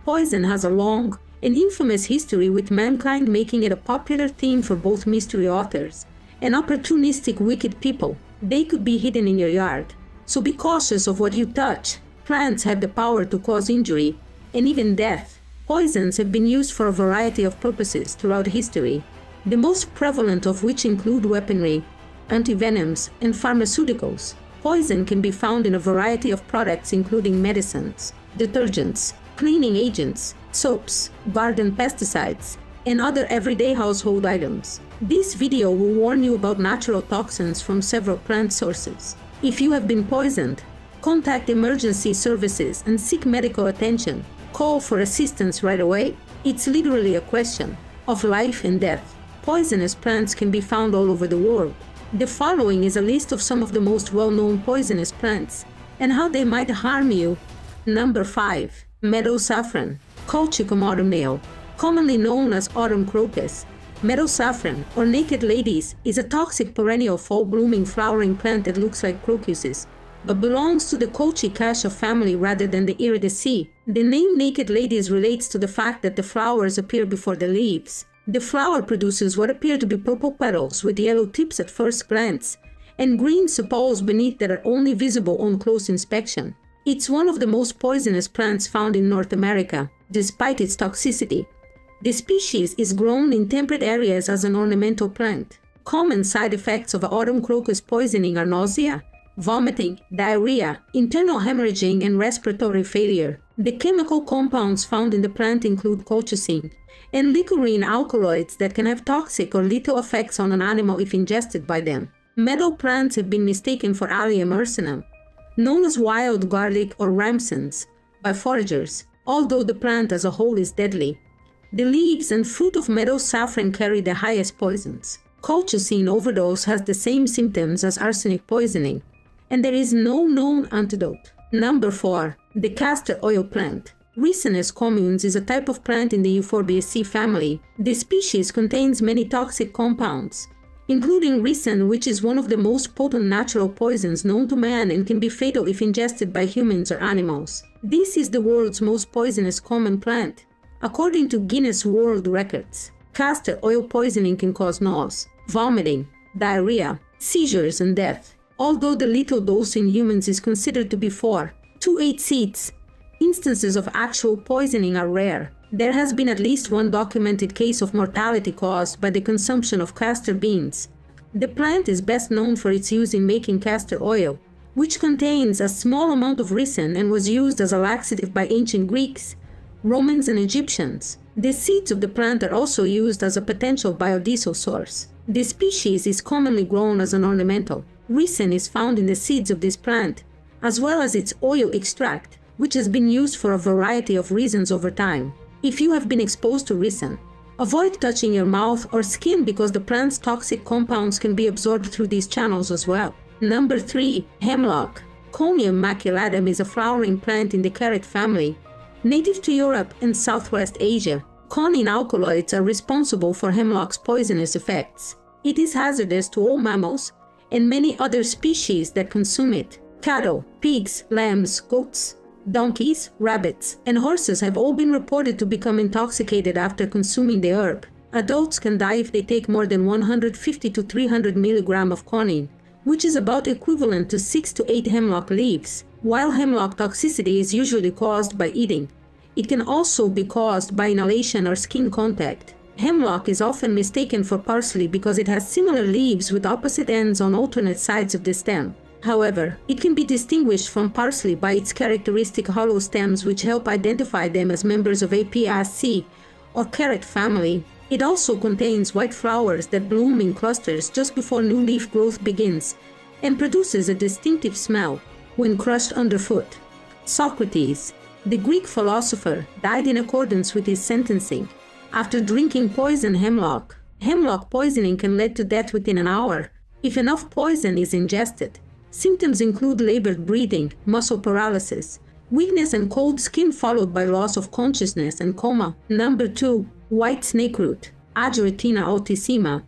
Poison has a long and infamous history, with mankind making it a popular theme for both mystery authors and opportunistic wicked people. They could be hidden in your yard, so be cautious of what you touch. Plants have the power to cause injury and even death. Poisons have been used for a variety of purposes throughout history, the most prevalent of which include weaponry, antivenoms, and pharmaceuticals. Poison can be found in a variety of products including medicines, detergents, cleaning agents, soaps, garden pesticides, and other everyday household items. This video will warn you about natural toxins from several plant sources. If you have been poisoned, contact emergency services and seek medical attention. Call for assistance right away. It's literally a question of life and death. Poisonous plants can be found all over the world. The following is a list of some of the most well-known poisonous plants and how they might harm you. Number 5. Meadow saffron, Colchicum autumnale, commonly known as autumn crocus. Meadow saffron, or naked ladies, is a toxic perennial fall-blooming flowering plant that looks like crocuses, but belongs to the Colchicaceae family rather than the Iridaceae. The name naked ladies relates to the fact that the flowers appear before the leaves. The flower produces what appear to be purple petals with yellow tips at first glance, and green sepals beneath that are only visible on close inspection. It's one of the most poisonous plants found in North America, despite its toxicity. The species is grown in temperate areas as an ornamental plant. Common side effects of autumn crocus poisoning are nausea, vomiting, diarrhea, internal hemorrhaging, and respiratory failure. The chemical compounds found in the plant include colchicine and licorine alkaloids that can have toxic or lethal effects on an animal if ingested by them. Meadow plants have been mistaken for Allium ursinum, known as wild garlic or ramsons, by foragers, although the plant as a whole is deadly. The leaves and fruit of meadow saffron carry the highest poisons. Colchicine overdose has the same symptoms as arsenic poisoning, and there is no known antidote. Number 4. The castor oil plant. Ricinus communes is a type of plant in the Euphorbiaceae family. This species contains many toxic compounds, including ricin, which is one of the most potent natural poisons known to man and can be fatal if ingested by humans or animals. This is the world's most poisonous common plant. According to Guinness World Records, castor oil poisoning can cause nausea, vomiting, diarrhea, seizures, and death. Although the lethal dose in humans is considered to be 4 to 8 seeds, instances of actual poisoning are rare. There has been at least one documented case of mortality caused by the consumption of castor beans. The plant is best known for its use in making castor oil, which contains a small amount of ricin and was used as a laxative by ancient Greeks, Romans, and Egyptians. The seeds of the plant are also used as a potential biodiesel source. This species is commonly grown as an ornamental. Ricin is found in the seeds of this plant, as well as its oil extract, which has been used for a variety of reasons over time. If you have been exposed to ricin, avoid touching your mouth or skin because the plant's toxic compounds can be absorbed through these channels as well. Number 3. Hemlock. Conium maculatum is a flowering plant in the carrot family, native to Europe and Southwest Asia. Conine alkaloids are responsible for hemlock's poisonous effects. It is hazardous to all mammals and many other species that consume it. Cattle, pigs, lambs, goats, donkeys, rabbits, and horses have all been reported to become intoxicated after consuming the herb. Adults can die if they take more than 150 to 300 mg of conine, which is about equivalent to 6 to 8 hemlock leaves. While hemlock toxicity is usually caused by eating, it can also be caused by inhalation or skin contact. Hemlock is often mistaken for parsley because it has similar leaves with opposite ends on alternate sides of the stem. However, it can be distinguished from parsley by its characteristic hollow stems, which help identify them as members of Apiaceae or carrot family. It also contains white flowers that bloom in clusters just before new leaf growth begins and produces a distinctive smell when crushed underfoot. Socrates, the Greek philosopher, died in accordance with his sentencing after drinking poison hemlock. Hemlock poisoning can lead to death within an hour if enough poison is ingested. Symptoms include labored breathing, muscle paralysis, weakness, and cold skin followed by loss of consciousness and coma. Number 2. White snakeroot. Ageretina altissima,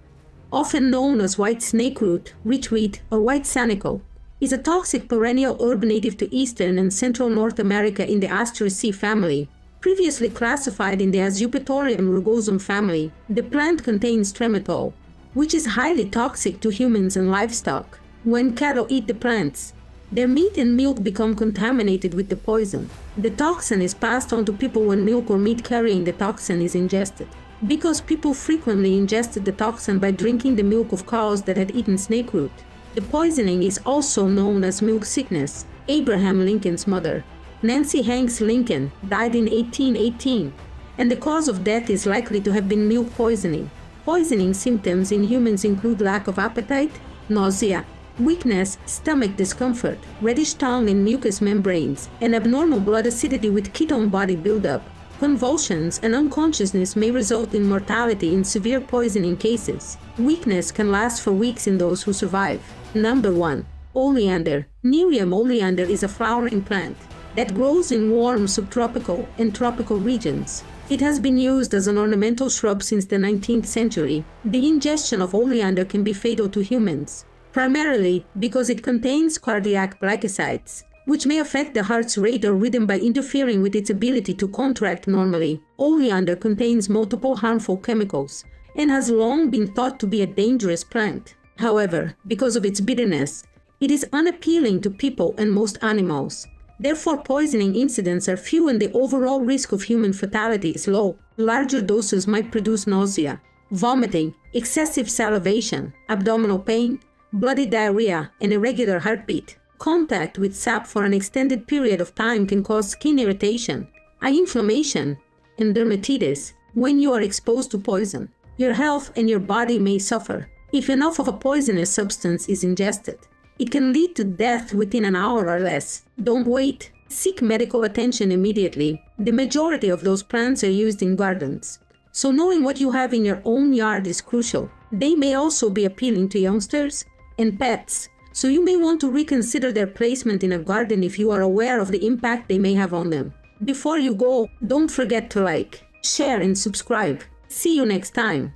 often known as white snakeroot, retweet, or white sanicle, is a toxic perennial herb native to eastern and central North America in the Asteraceae family. Previously classified in the Azupitorium rugosum family, the plant contains tremetol, which is highly toxic to humans and livestock. When cattle eat the plants, their meat and milk become contaminated with the poison. The toxin is passed on to people when milk or meat carrying the toxin is ingested. Because people frequently ingested the toxin by drinking the milk of cows that had eaten snakeroot. The poisoning is also known as milk sickness. Abraham Lincoln's mother, Nancy Hanks Lincoln, died in 1818, and the cause of death is likely to have been milk poisoning. Poisoning symptoms in humans include lack of appetite, nausea, weakness, stomach discomfort, reddish tongue and mucous membranes, and abnormal blood acidity with ketone body buildup. Convulsions and unconsciousness may result in mortality in severe poisoning cases. Weakness can last for weeks in those who survive. Number 1. Oleander. Nerium oleander is a flowering plant that grows in warm subtropical and tropical regions. It has been used as an ornamental shrub since the 19th century. The ingestion of oleander can be fatal to humans, primarily because it contains cardiac glycosides, which may affect the heart's rate or rhythm by interfering with its ability to contract normally. Oleander contains multiple harmful chemicals and has long been thought to be a dangerous plant. However, because of its bitterness, it is unappealing to people and most animals. Therefore, poisoning incidents are few and the overall risk of human fatality is low. Larger doses might produce nausea, vomiting, excessive salivation, abdominal pain, bloody diarrhea, and irregular heartbeat. Contact with sap for an extended period of time can cause skin irritation, eye inflammation, and dermatitis. When you are exposed to poison, your health and your body may suffer. If enough of a poisonous substance is ingested, it can lead to death within an hour or less. Don't wait. Seek medical attention immediately. The majority of those plants are used in gardens, so knowing what you have in your own yard is crucial. They may also be appealing to youngsters and pets, so you may want to reconsider their placement in a garden if you are aware of the impact they may have on them. Before you go, don't forget to like, share, and subscribe. See you next time.